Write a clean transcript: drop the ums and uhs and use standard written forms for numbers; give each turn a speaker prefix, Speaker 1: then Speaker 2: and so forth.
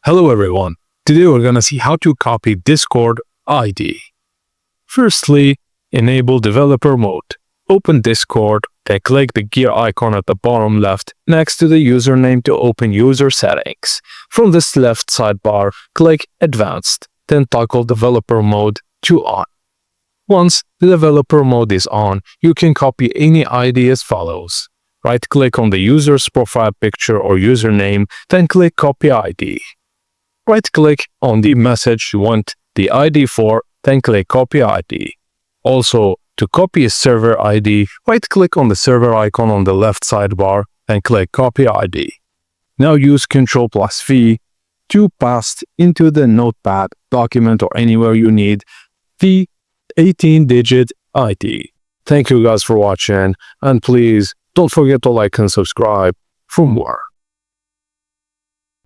Speaker 1: Hello everyone, today we're gonna see how to copy Discord ID. Firstly, enable developer mode. Open Discord, then click the gear icon at the bottom left next to the username to open user settings. From this left sidebar, click Advanced, then toggle developer mode to on. Once the developer mode is on, you can copy any ID as follows. Right-click on the user's profile picture or username, then click Copy ID. Right-click on the message you want the ID for, then click Copy ID. Also, to copy a server ID, right-click on the server icon on the left sidebar, then click Copy ID. Now use Ctrl+V to paste into the notepad, document, or anywhere you need the 18-digit ID. Thank you guys for watching, and please don't forget to like and subscribe for more.